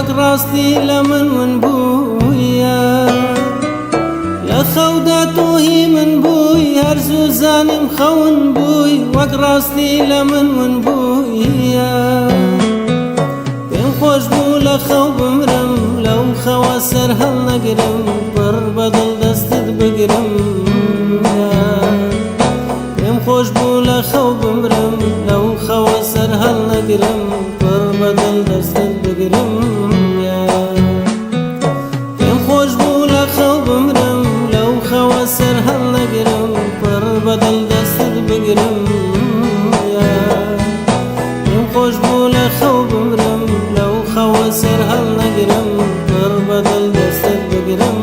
وەک ڕاستی لە من بوویە لە خەودا تۆهی من بووی هەرزوو زانیم خەون بووی وەک ڕاستی لە من بوویە پێم خۆش بوو لە خەو بمرم لەو خەوە سەر هەڵ نەگرم پڕ بەدڵ دەستت بگرم پێم خۆش بوو لە خەو بمرم لەو خەوە سەر هەڵ نەگرم پڕ بەدڵ دەستت بگرم پێم خۆش بوو لە خەو بمرم لەو خەوە سەر هەڵ نەگرم پڕ بەدڵ دەستت بگرم پێم خۆش بوو لە خەو بمرم لەو خەوە سەر هەڵ نەگرم پڕ بەدڵ دەستت بگرم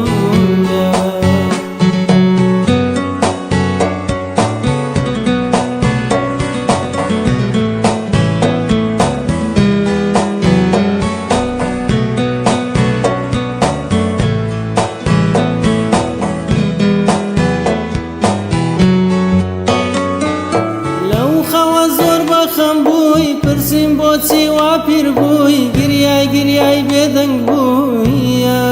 پرسیم بۆچی وا پیر بووی گریای بێدەنگ بوویە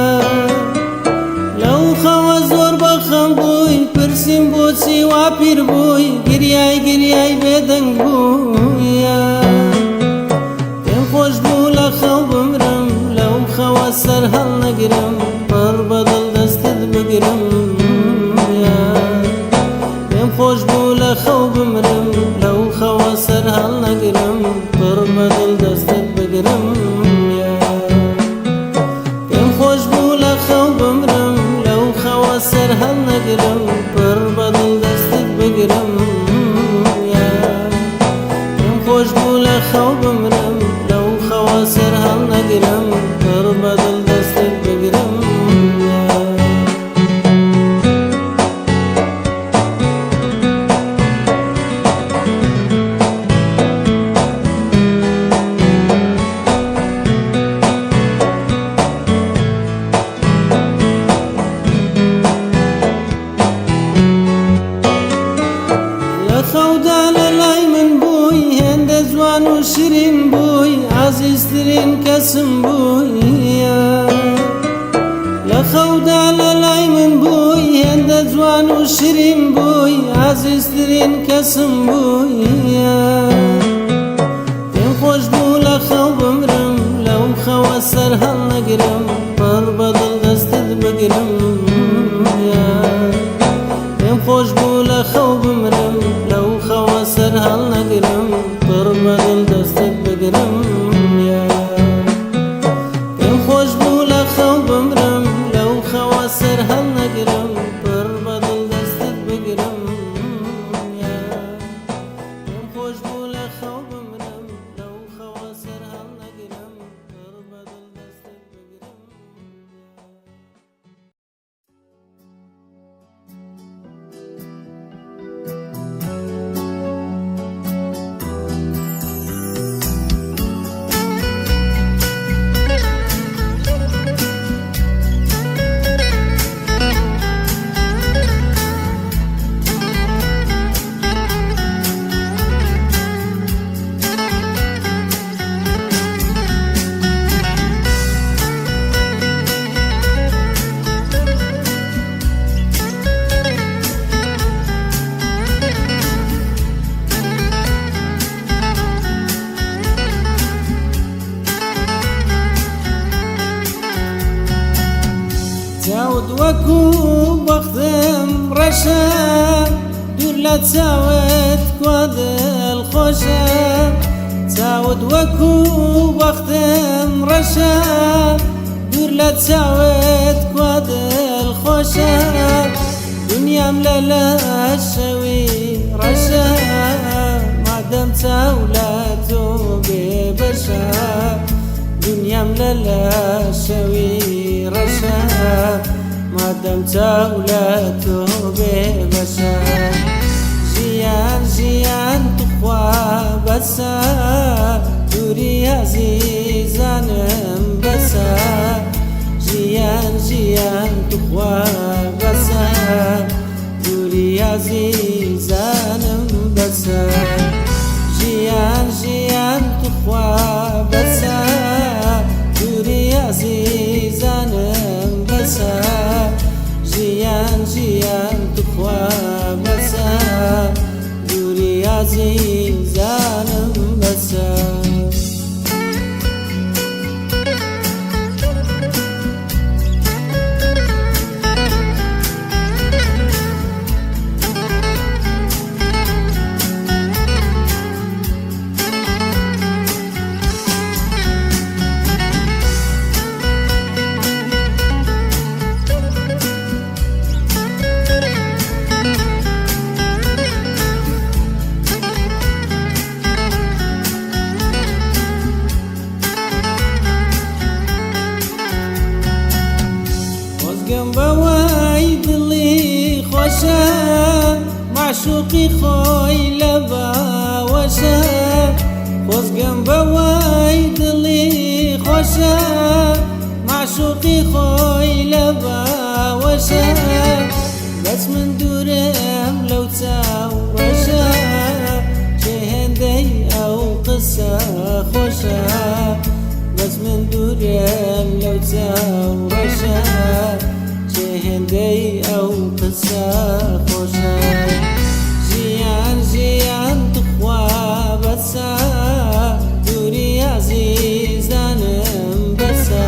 لەو خەوە زۆر بەخەم بووی پرسیم بۆچی وا پیر بووی گریای بێدەنگ بوویە پێم خۆش بوو لە خەو بمرم لەو خەوە سەر هەڵ نەگرم پڕ بەدڵ دەستت بگرم پێم خۆش بوو لە خەو بمرم لەو خەوە سەر هەڵ نەگرم پڕ بەدڵ دەستت بگرم پێم خۆش بوو لە خەو بمرم لەو خەوە سەر هەڵ نەگرم پڕ بەدڵ دەستت بگرم پێم خۆش بوو لە خەو بمرم لەو خەوە سەر هەڵ نەگرم پڕ بەدڵ دەستت بگرم خەودا لە لای من بووی هێندە جوان و شیرین بووی عەزیزترین کەسم بوویە لە خەودا لە لای من بووی هێندە جوان و شیرین بووی عەزیزترین کەسم بوویە پێم خۆش بوو لە خەو بمرم لەو خەوە سەر هەڵ نەگرم پڕ بەدڵ دەستت بگرم پێم خۆش بوو لە خەو بمرم لەو خەوە سەر هەڵ نەگرم پڕ بەدڵ دەستت بگرم پێم خۆش بوو لە خەو بمرم لەو خەوە سەر هەڵ نەگرم پڕ بەدڵ دەستت بگرم پێم خۆش بوو لە خەو بمرم لەو خەوە سەر هەڵ نەگرم پڕ بەدڵ دەستت بگرم چاوت وەکو بەختم ڕەشە دوور لە چاوت کوا دڵخۆشە چاوت وەکو بەختم ڕەشە دوور لە چاوت کوا دڵخۆشە دنیام لە لاشەوی ڕەشە مادەم چاو لە تۆ بێبەشە دنیام لە لاشەوی ڕەشە مادەم چاو لە تۆ بێبەشە ژیان توخوا بەسە دووری عەزیزانم بەسە ژیان توخوا بەسە دووری عەزیزانم بەسە ژیان توخوا بەسە دووری بەسە خۆزگەم بەوەی دڵی خۆشە معشوقی خۆی لە باوەشە خۆزگەم بەوەی دڵی خۆشە معشوقی خۆی لە باوەشە بەس من دوورم لەو چاوڕەشە چێ هێندەی ئەو قسە خۆشە بەس من دوورم لەو چاوڕەشە چێ هێندەی ئەو قسە خۆشە ژیان ژیان توخوا بەسە دووری عەزیزانم بەسە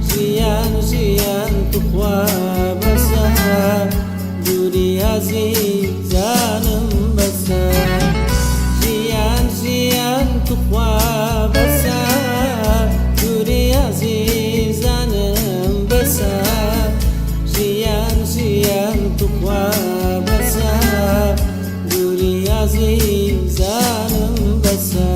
ژیان ژیان توخوا بەسە دووری عەزیزانم بەسە ژیان ژیان توخوا بەسە دووری عەزیزانم بەسە ژیان ژیان توخوا بەسە دووری عەزیزانم بەسە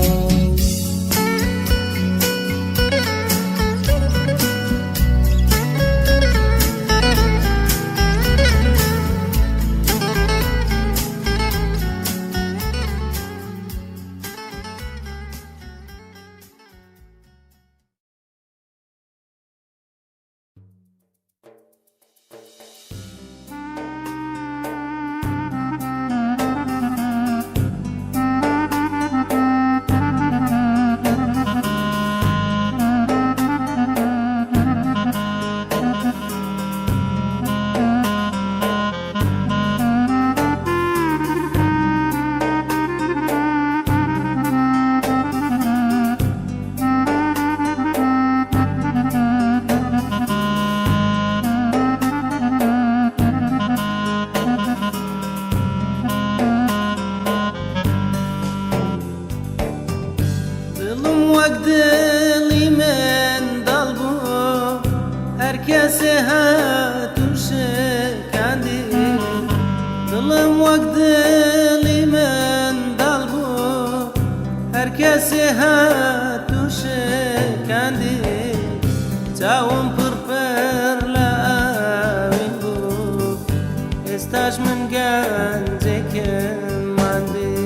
دڵی من دڵ بوو هەر کەسێ هاتوو شکاندی دڵم وەک دڵی من دڵ بوو هەر کەسێ هاتوو شکاندی چاوم پڕپڕ لە ئاوین بوو ئێستاش من گەنجێکم ماندی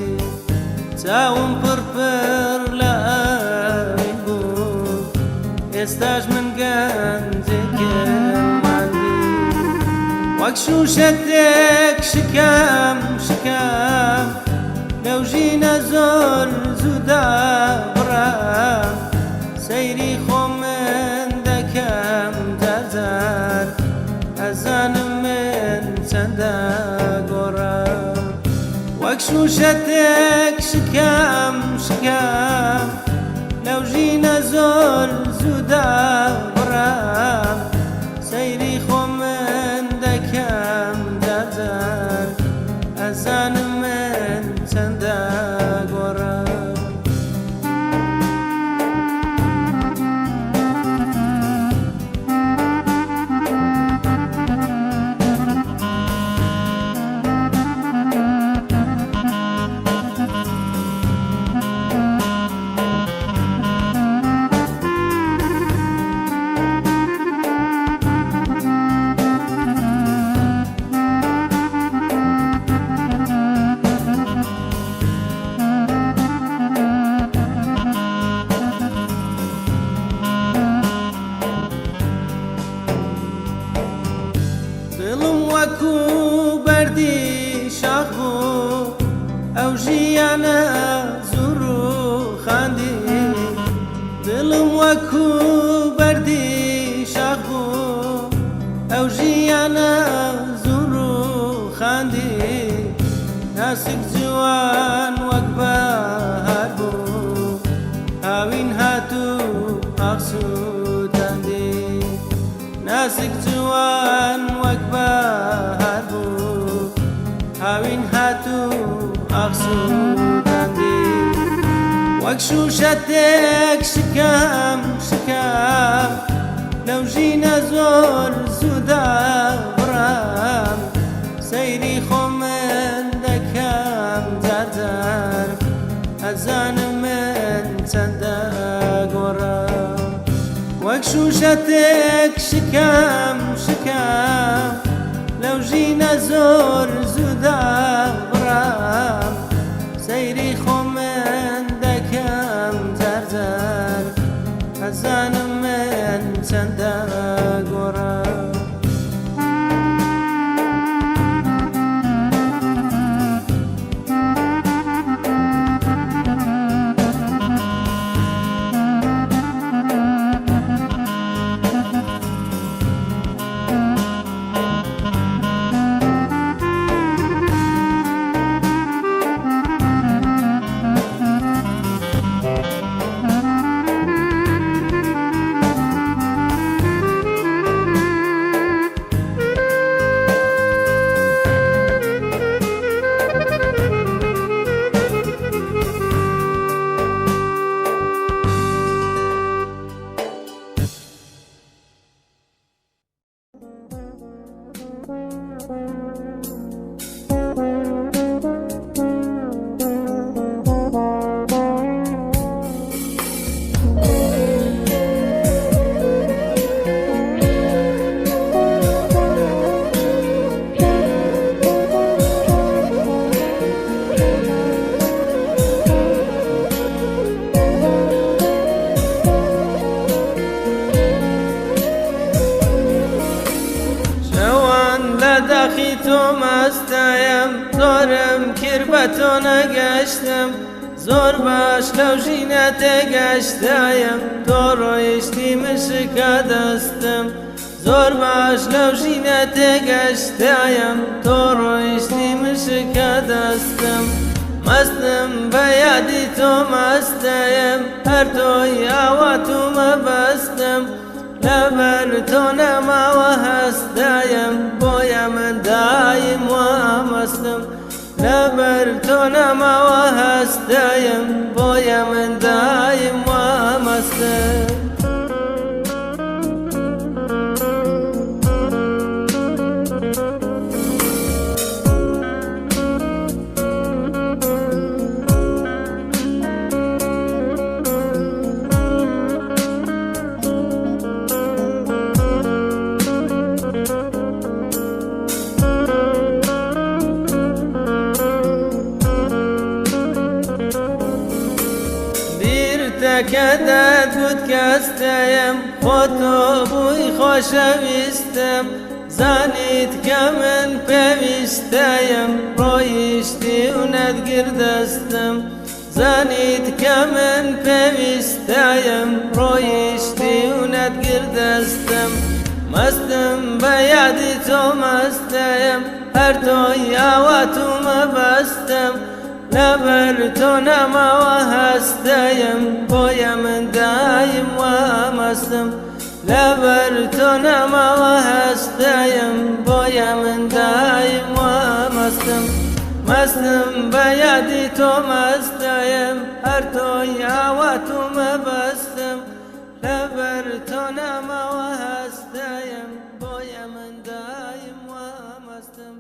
چاوم پڕپڕ لە ئێستاش من گەنجێکم ماندی وەک شوشەتێک شکام شکام لەو ژینە زۆر زوودا بڕام سەیری خۆم من دەکەم جارجار ئەزانم من چەندە گۆڕام وەک شوشەتێک شکام شکام لەو ژینە زۆر زوودا بڕام سەیری خۆم من دەکەم جارجار ئەزانم من چەندە گۆڕام وەکو بەردی شاخ بوو ئەو ژیانە زوڕ و خاندی دڵم وەکو بەردی شاخ بوو ئەو ژیانە زوڕ و خاندی ناسک جوان وەک بەهار بوو نازک جوان وەک بەهار بوو هاوین هاتوو ئاخسووداندی وەک شوشەتێک شکام شکام لەو ژینە زۆر زوودا بڕام سەیری خۆمن دەکەم جارجار ئەزانم من چەندە گۆڕام وەک شوشەتێک شکام شکام لەو ژینە زۆر زوودا بڕام سەیری خۆمن دەکەم جارجار ئەزانم من چەندە گۆڕام داخی تۆ مەستەیەم زۆرم کرد بە تۆ نەگەشتم زۆر باش لەو ژینە تێگەشتایەم تۆ ڕۆیشتی من شکە دەستم زۆر باش لەو ژینە تێگەشتایەم تۆ ڕۆیشتی من شکە دەستم مەستم بە یادی تۆ مەستەیەم هەر تۆی ئاواتومە بەستم لەبەر تۆ نەماوە هەستایم بۆیە من دایم وامەستم لەبەر تۆ نەماوە هەستایم بۆیە من دایم وامەستم کە دەتگوت کەستەیەم خۆ تۆ بووی خۆشەویستم زانیت کە من پێویستەیەم ڕۆیشتی و نەتگرت دەستم زانیت کە من پێویستەیەم ڕۆیشتی و نەتگرت دەستم مەستم بە یادی تۆ مەستەیەم هەر تۆی ئاواتومە بەستم لەبەر تۆ نەماوە هەستەیەم بۆیە من دایم وامەستم لەبەر تۆ نەماوە هەستەیەم بۆیە من دایم وامەستم مەستم بە یادی تۆ مەستەیەم هەر تۆی ئاواتومە بەستم لەبەر تۆ نەماوە هەستەیەم بۆیە من دایم وامەستم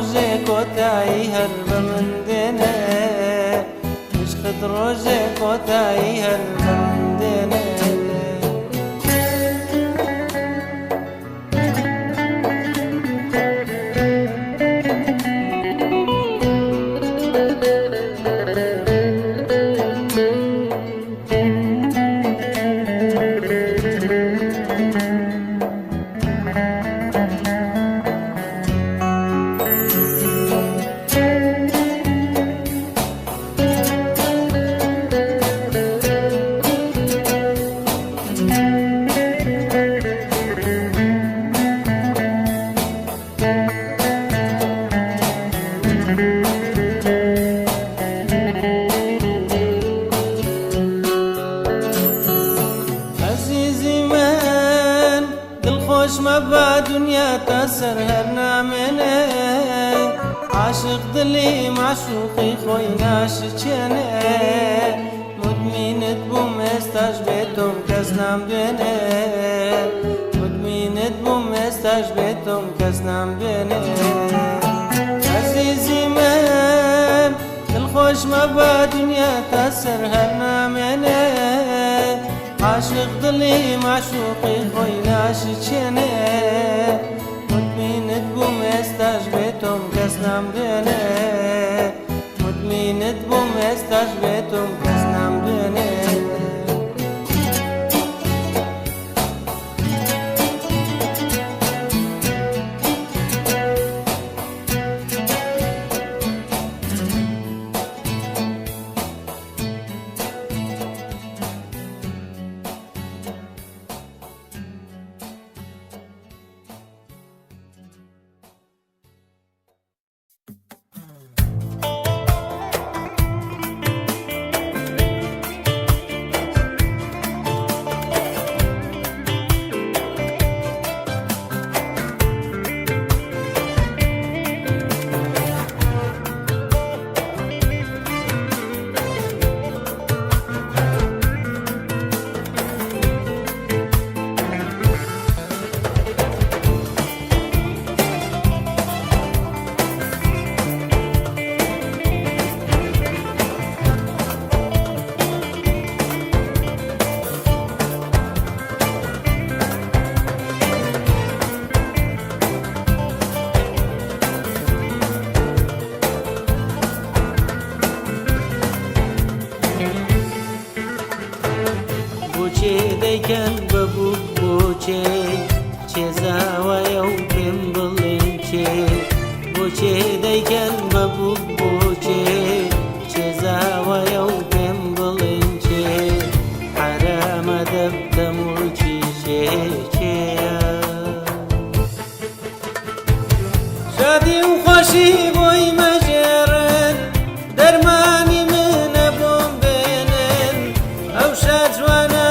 ڕۆژێ کۆتایی هەر بە من دێنێ عشقت ڕۆژێ کۆتایی هەر بە من دێنێ مەبا دنیا تا سەر هەر نامێنێ عاشق دڵی معشوقی خۆی ناشچێنێ مدمینت بووم ئێستاش بێتۆم کەس نامدوێنێ مدمینت بووم ئێستاش بێتۆم کەس نامدوێنێ عەزیزی من دڵخۆش مەبا دنیا تا سەر هەر نامێنێ عاشق دڵی معشوقی خۆی ناشچێنێ مدمینت بووم ئێستاش بێتۆم کەس نامدوێنێ مدمینت بووم ئێستاش بێتۆم کەس نامدوێنێ دەیکەن بەبوو بۆچێ چێزاوایە و پێم بڵێن چێ بۆچێ دەیکەن بەبوو بۆچێ چێزاوایە و پێم بڵێن چێ حرامە دەبتەم و چیشێ چێە شادی و خۆشی بۆی مەژێڕن دەرمانی منە بۆم بێنن ئەو شاد جوانە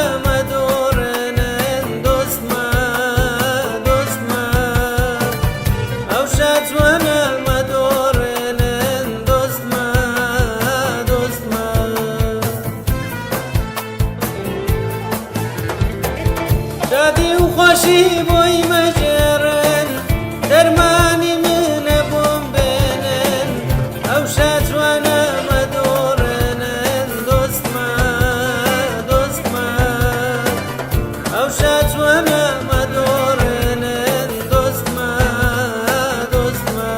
شادی و خۆشی بۆی مەژێڕن دەرمانی منە بۆم بێنن ئەو شاد جوانە مەدۆڕێنن دۆستمە دۆستمە ئەو شاد جوانە مەدۆڕێنن دۆستمە دۆستمە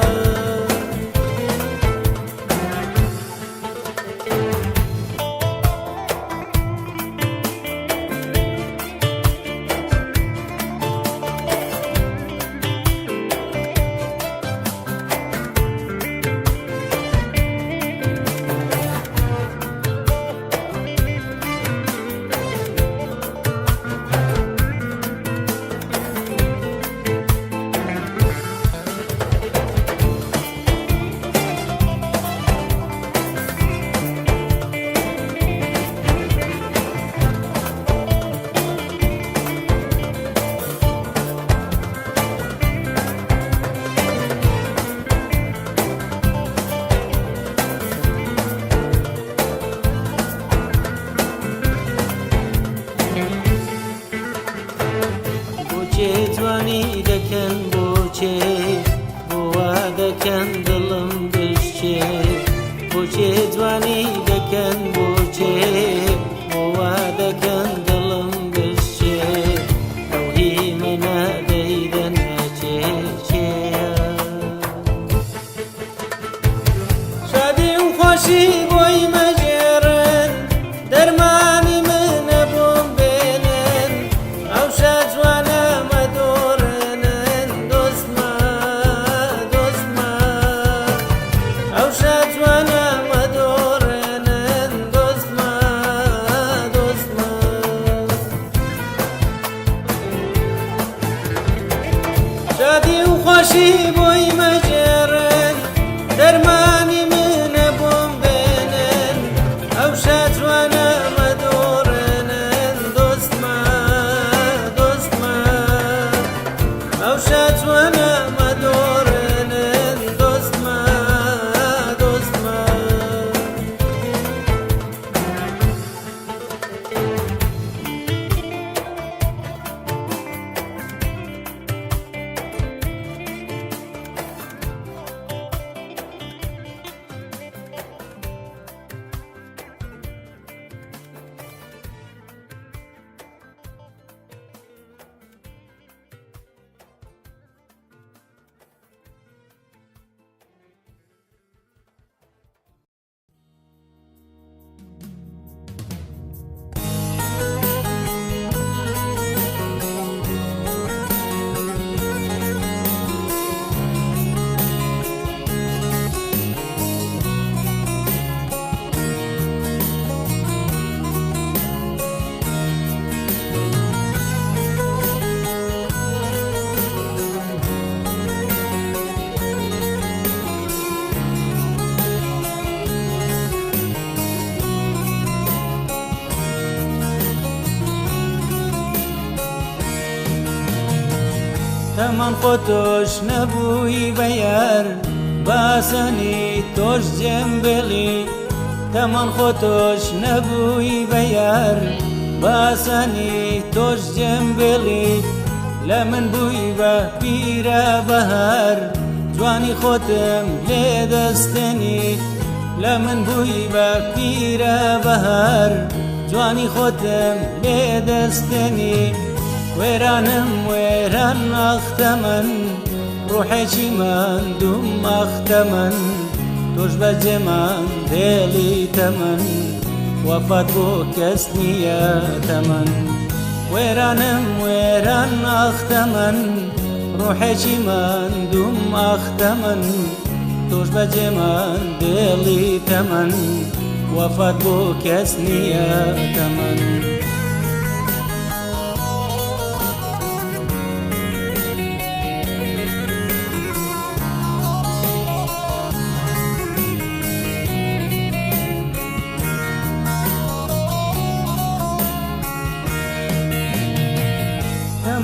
بۆچێ جوانی دەکەن بۆچێ بۆوا دەکەن دڵم بشێ ئەوهی منە دەیدەنە چێچێە شادی و خۆشی بۆی مەژێرن دەرمانی منە بۆم بێنن ئەو شاد جوانە مەدۆڕێنن دۆستمە دۆستمە ئەو شاد جوانە مەدۆڕێنن دۆستمە دۆستمە شادی و خۆشی بۆی مەژێرن دەرمانی منە بۆم بێنن ئەو شاد جوانە مەدۆڕێنن دۆستمە دۆستمە ئەو شاد جوانە مەدۆڕێنن دۆستمە دۆستمە تەمان خۆ تۆش نەبووی بەیار باسەنی تۆش جێمبێڵی تەمان خۆ تۆش نەبووی بەیار باسەنی تۆش جێمبێڵی لە من بووی بە پیرە بەهار جوانی خۆتم لێ دەستێنی لە من بووی بە پیرە بەهار جوانی خۆتم لێ دەستێنی وێرانم وێران ئەختە من ڕوحێکی ماندوم ئەختە من تۆش بەجێ ماندێڵیتە من وەفات بۆ کەس نییە تەمەن وێرانم وێران ئەختە من ڕوحێکی ماندوم ئەختە من تۆش بەجێ ماندێڵیتە من وەفات بۆ کەس نییە تەمەن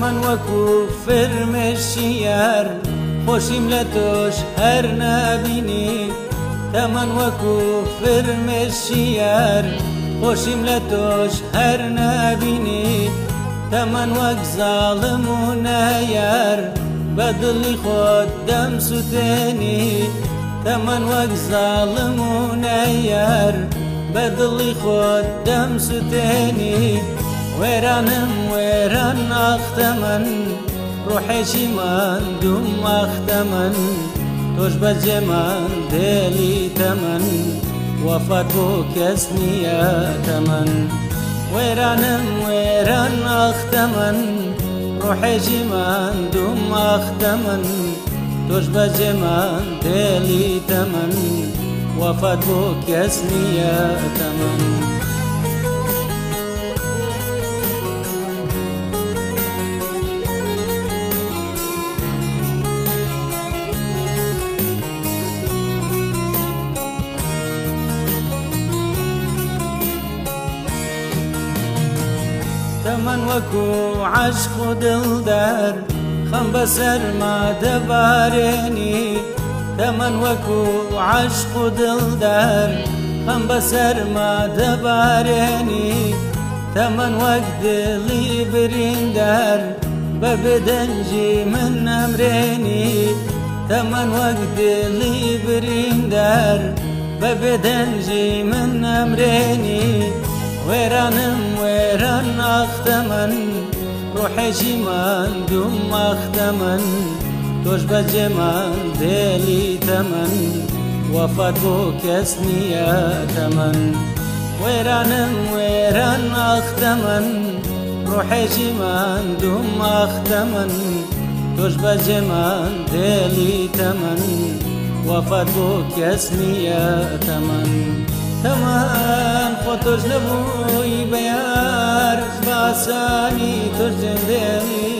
من وەکو فرمێشی یار خۆشیم لە تۆش هەر نابینی تەمەن وەکو فرمێشی یار خۆشیم لە تۆش هەر نابینی تەمەن وەک زاڵم و نەیار بە دڵی خۆت دەم سوتێنی تەمەن وەک زاڵم و نەیار بە دڵی خۆت دەم سوتێنی وێرانم وێران ئەختە من ڕوحێکی ماندوم ئەختە من تۆش بەجێ ماندێڵیتە من وەفات بۆ کەس نییە تەمەن وێرانم وێران ئەختە من ڕوحێکی ماندوم ئەختە من تۆش بەجێ ماندێڵیتە من وەفات بۆ کەس نییە تەمەن تەمەن وەکو عەشق و دڵدار خەم بەسەرما دەبارێنی تەمەن وەکو عەشق و دڵدار خەم بەسەرما دەبارێنی تەمەن وەک دڵی بریندار بە بێدەنجی من ئەمرێنی تەمەن وەک دڵی بریندار ببدنجي من أمريني ويرانم ويران أختمن روحي جيمان دوم أختمن توش بجمان ديلي تمن وفات بو كسنية تمن ويرانم ويران أختمن روحي جيمان دوم أختمن توش بجمان ديلي تمن وفات بو كسنية تمن تمام خطوش نبوي بيار باساني ترجندي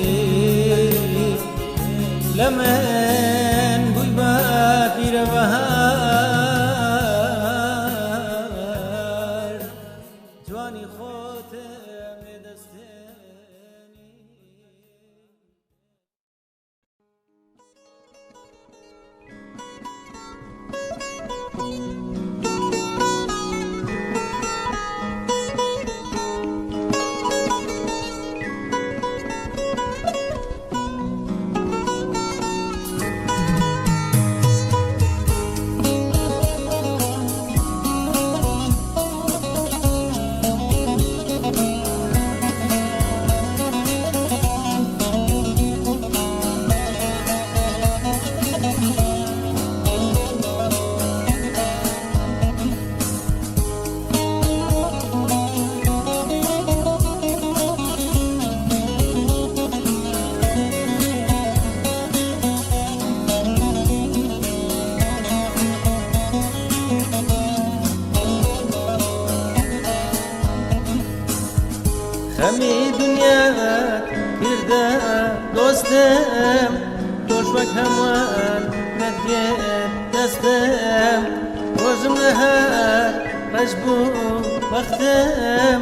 لمن بوي بابير بهار جواني خوتم لدستني خمي دنياك بردا دوستم توشبك هموان نديت دستم روزم نهار رجبو بختم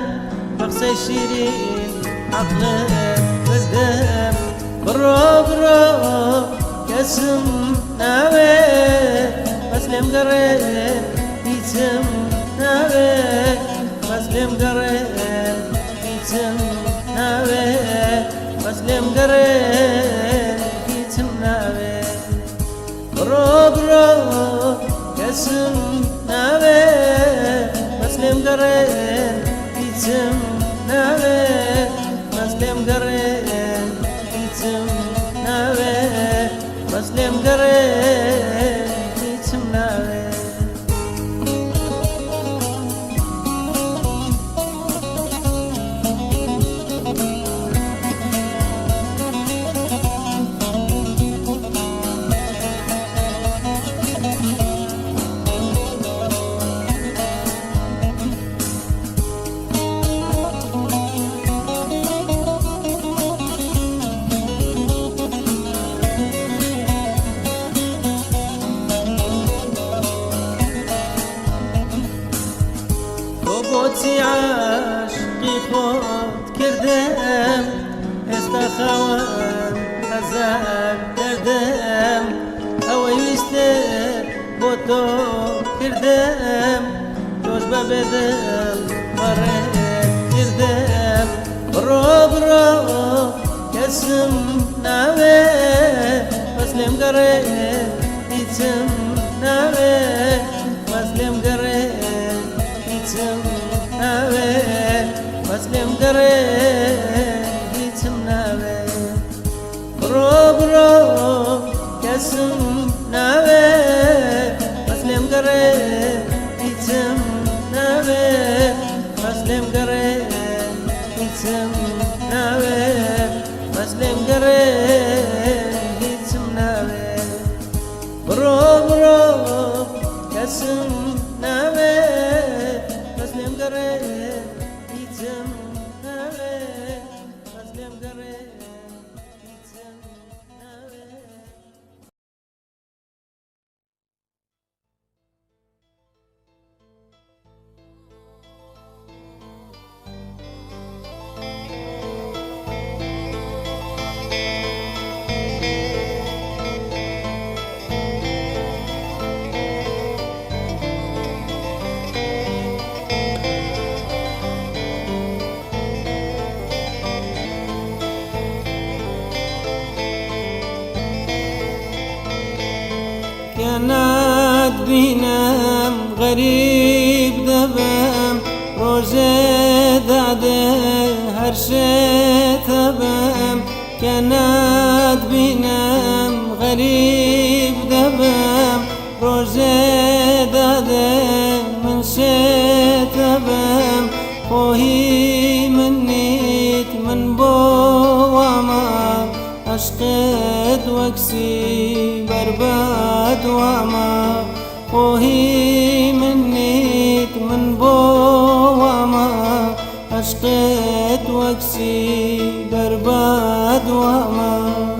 بقصي شيرين عقلك بردم برو برو كسم ناوي مسلم قريب يتم ناوي مسلم قريب يتم ناوي مسلم قريب يتم ناوي برو برو كسم ناوي مسلم قريب يتم ناوي مسلم قريب يتم ناوي مسلم قريب يتم ناوي بوتي عاشقي خود كردم استخوان حزان دردم هوا يستر بوتو كردم توش ببدم مرت كردم برو برو كسم ناوي مسلم قريب يتم ناوي مسلم قريب يتم ناوي مسلم قريب يتم ناوي برو برو كسم ناوي مسلم قريب يتم ناوي مسلم قريب يتم ناوي مسلم قريب يتم ناوي برو برو كسم ناوي مسلم قريب يتم ناوي مسلم قريب يتم ناوي غريب دبم روزه داده هر شيء تبم كانت بينم غريب دبم روزه داده من شيء تبم خوهي منيت من بوما عشقت وكسي برباد وما خوهي منيت من بوما عشقت وكسي برباد وما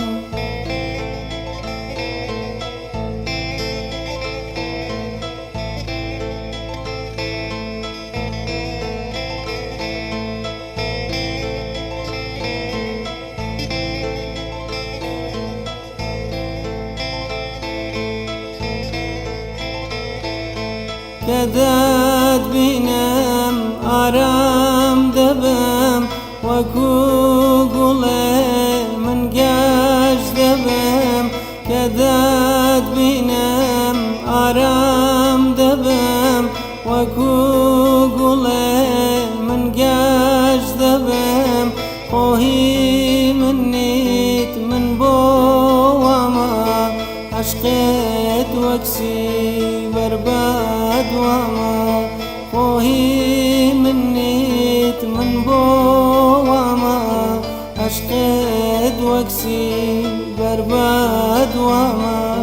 كداد بينم آرام دبم وكو قولي من قاش دبم كداد بينم آرام دبم وكو قولي من قاش دبم خوهي منيت من بوما عشقت وكسي برباد وما خوهي منيت من بوما عشقت وكسي برباد وما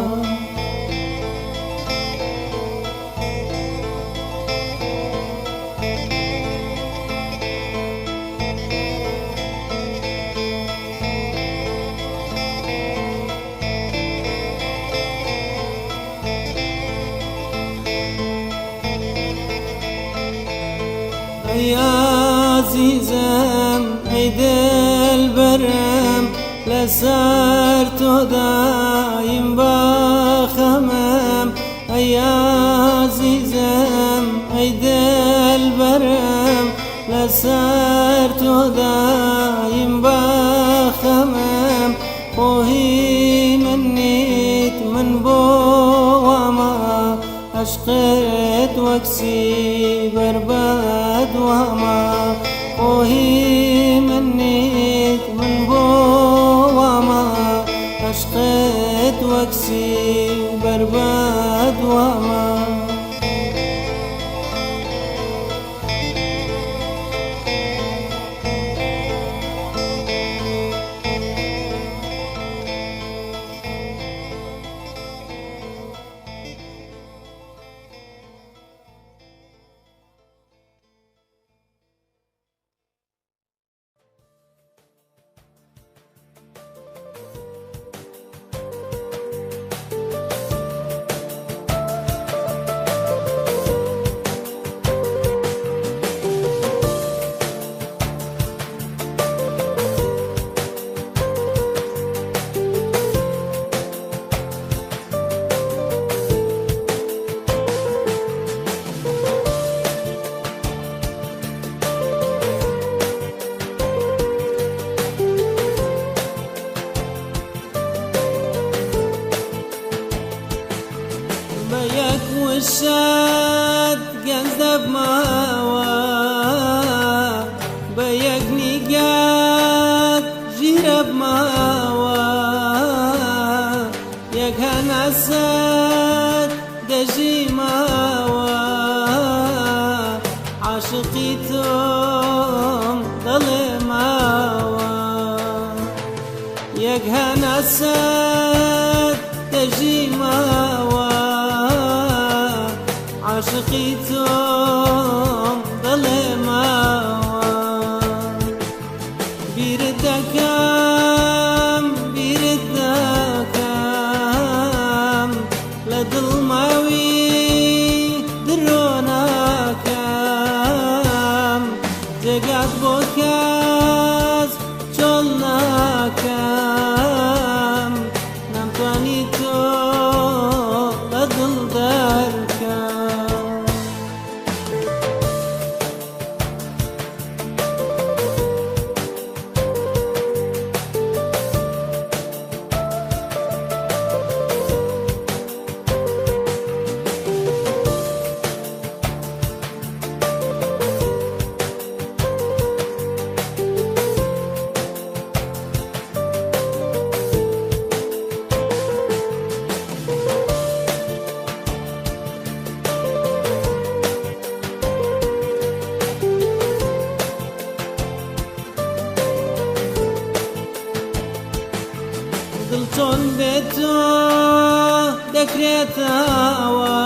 يا عزيزم عيد البرم لسرت دايم بخمم يا عزيزم عيد البرم لسرت دايم بخمم خوهي منيت من بوما عشقت وكسي برباد وما خوهي منيت من بوما عشقت وكسي برباد وما والشاد جذب ماوا بيك نيجات جيرب ماوا يك هنسات دجي ماوا عاشقيتم ضل ماوا يك هنسات دجي ماوا عاشقيتم ضل ماوا بيردكم بيردكم لدل ماوي دروناكم تقعد بوكاز جلناكم نمتواني تو لدل داركم چۆن بێتۆ دەکرێتەوە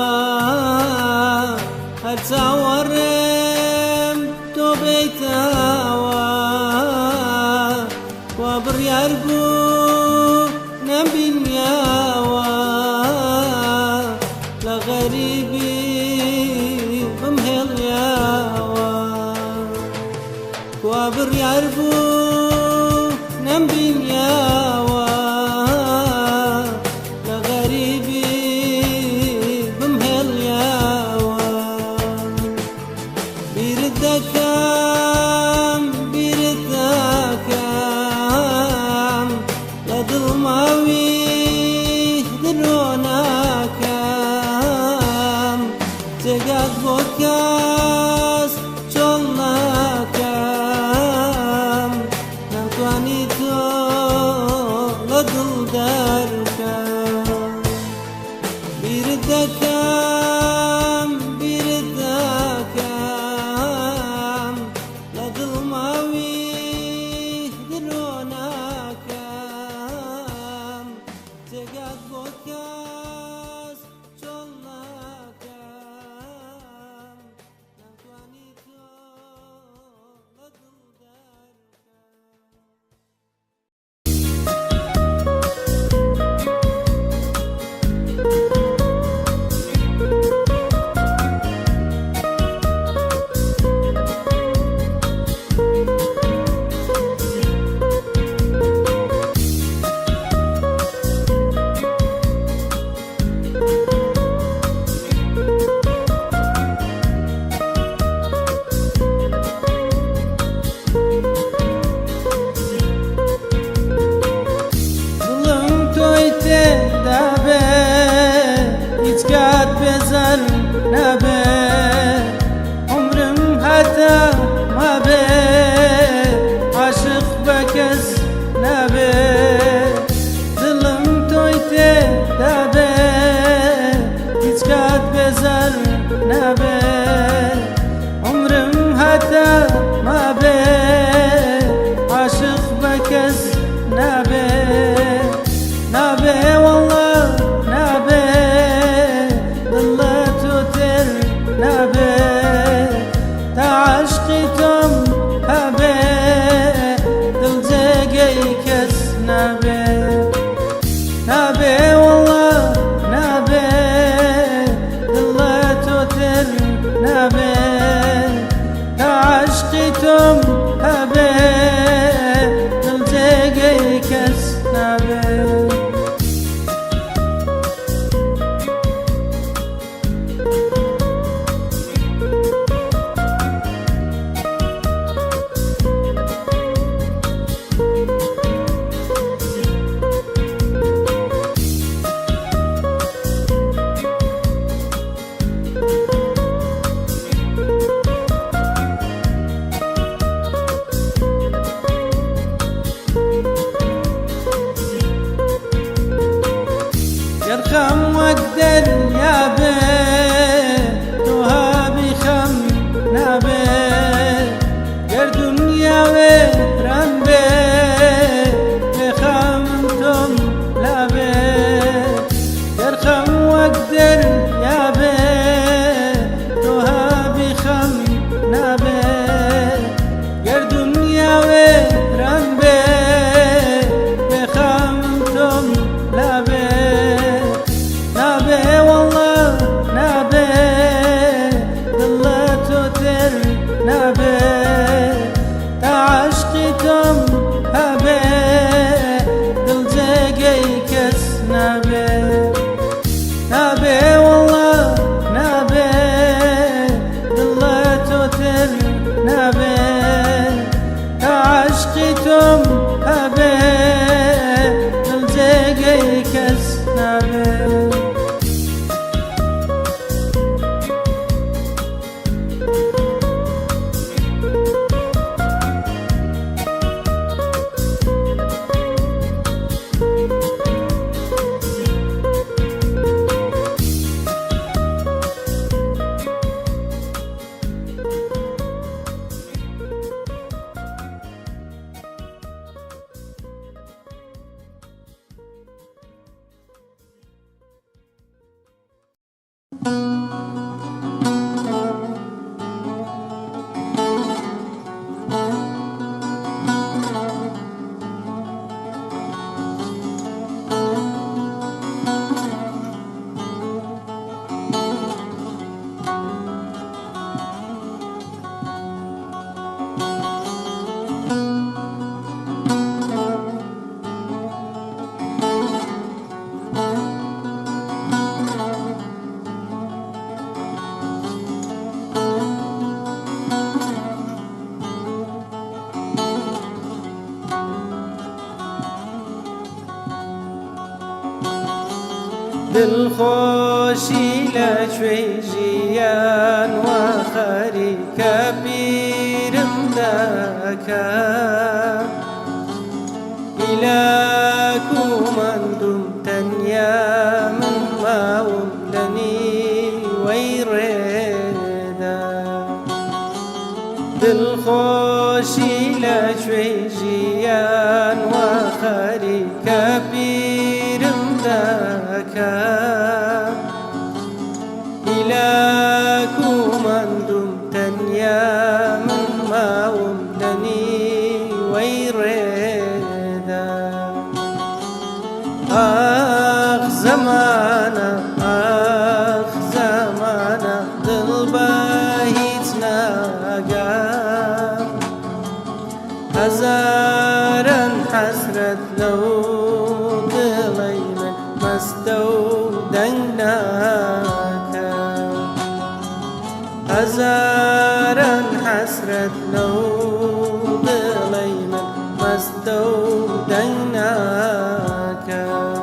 هەر چاوەڕێم تۆ بیتەوە وا بڕیار بوو نەمبینیەوە لە غەریبی بمهێڵیەوە وا بڕیار بوو نەمبینیەوە لە غەریبی بمهێڵیەوە بیرت دەکەم لە دڵماوی درۆ ناکەم جێگات بۆ کەس چۆڵ ناکەم ناتوانی تۆ لە دڵ دەرکەم بیرت دەکەم لە دڵماوی درۆ ناکەم جێگات بۆ کەس چۆڵ ناکەم ناتوانی تۆ لە دڵ دەرکەم هیچ کات بێزار نابێ عمرم هەتا مابێ عاشق بە کەس نابێ دڵم تۆی تێدا بێ هیچ کات بێزار نابێ عمرم هەتا مابێ عاشق بە کەس نابێ نابێ والله نابێ دڵە تۆ تێر نابێ تا عاشقی تۆم هەبێ دڵ جێگەی کەس نابێ نابێ والله نابێ دڵە تۆ تێر نابێ تا عاشقی تۆم هەبێ دڵ جێگەی کەس نابێ دڵخۆشی لە کوێی ژیان وا خەریکە بیرم دەکات هیلاک و مەندوم تەنیا من ماوم لە نیوەی ڕێدا دڵخۆشی لە کوێی ژیان وا خەریکە بیرم دەکات هیلاک و مەندوم تەنیا من ماوم لە نیوەی ڕێدا ئاخ زەمانە ئاخ زەمانە دڵ بە هیچ ناگات هەزاران حەسرەت لەو دڵەی من مەستە و دەنگ ناکات هەزاران حەسرەت لەو دڵەی من مەستە و دەنگ ناکات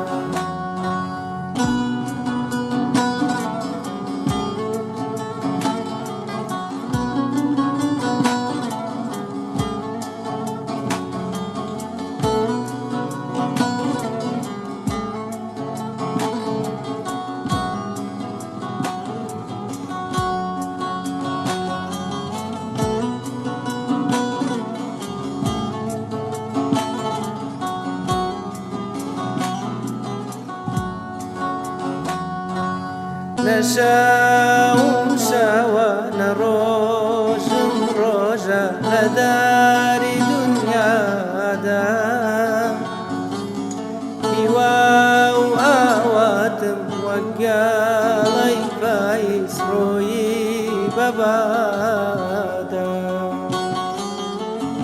نەشاوم شەوە نەڕۆژم ڕۆژە لە داری دونیادا هیوا و ئاواتم وەک گاڵەی پاییز ڕۆیی بەبادا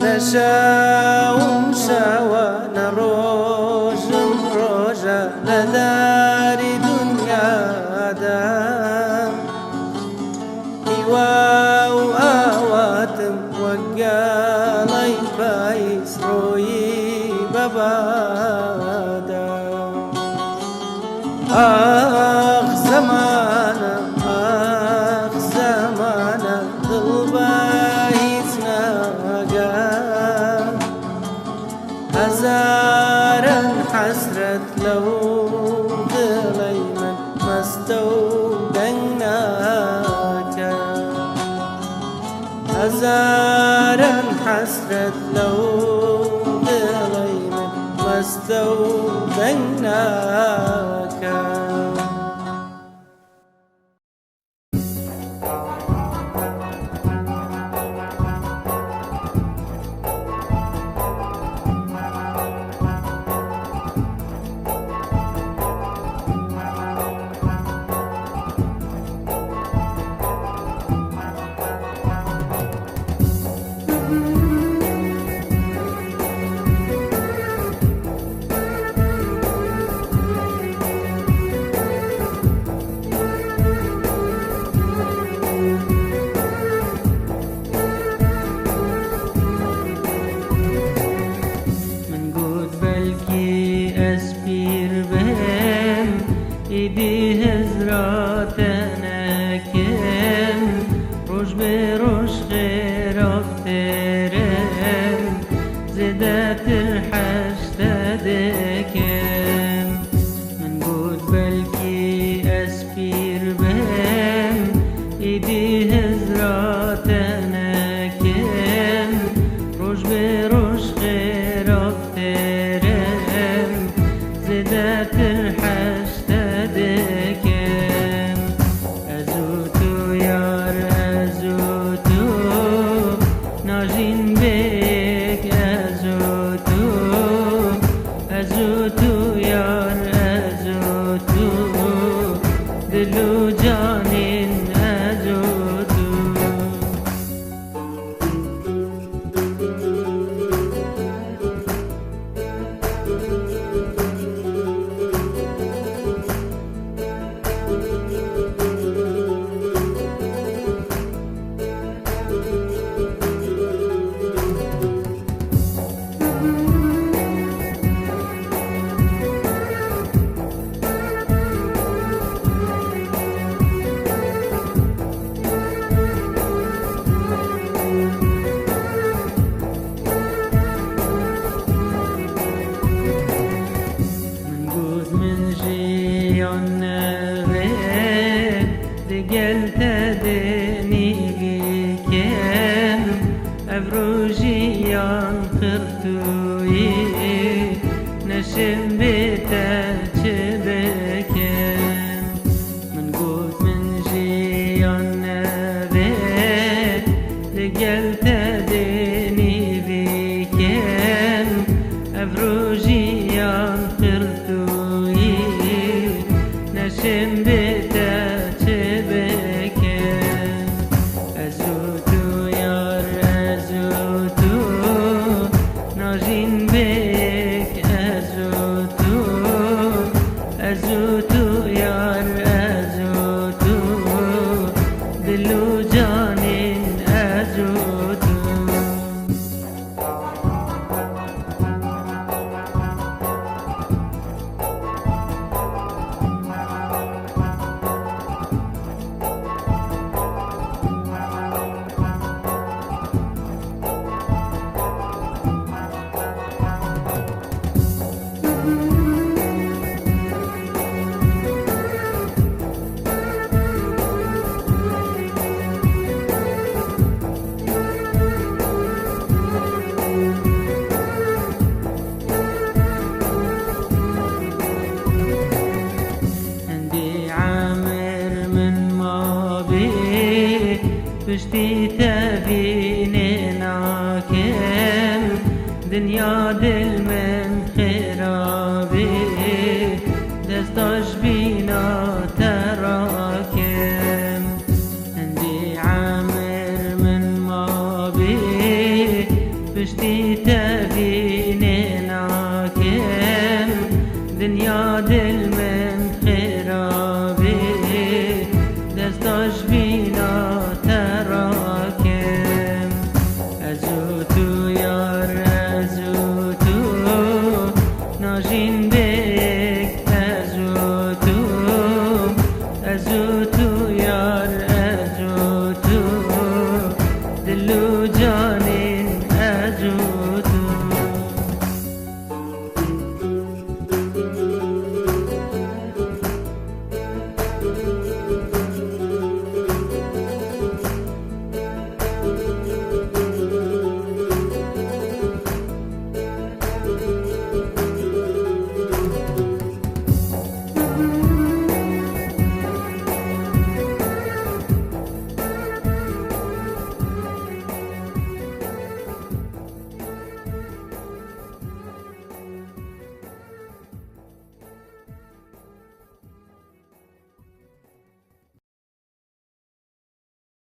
نەشاوم شەوە نەڕۆژم ڕۆژە لە داری دونیادا هیوا و ئاواتم وەک گاڵەی پاییز ڕۆیی بەبادا ئاخ زەمانە ئاخ زەمانە دڵ بە هیچ ناگات هەزاران حەسرەت لەو دڵەی من مەستە و دەنگ ناکات هەزاران حەسرەت لەو دڵەی من مەستە و دەنگ ناکات ئیدی هزراتەنەکەم ڕۆژ بێ ڕۆژ خێراکترم زێدەتر حەشتە دەکەم من گوت بەلکی ئەسپیر بەم ئیدی هزراتەنەکەم ڕۆژ بێ ڕۆژ خێراکترم زێدەتر حەشتە دەکەم ئەزوو تۆ یار ئەزوو تۆ ناژین بێک ئەزوو تۆ یار ئەزوو تۆ دل و جانین ئەزوو خرتوی نشم بتاچ بکن من گوت من جیان نبید لگل تدینی بیکن افروجیان خرتوی نشم بتاچ بکن ازوتو یار ازوتو ناجین بک ازوتو یار ازوتو دلو جانین ازوتو پشتی تبینه ناکم دنیا دل من خرابه دستاش بینا تراکم هندی عامر من مابی پشتی تبینه ناکم دنیا دل من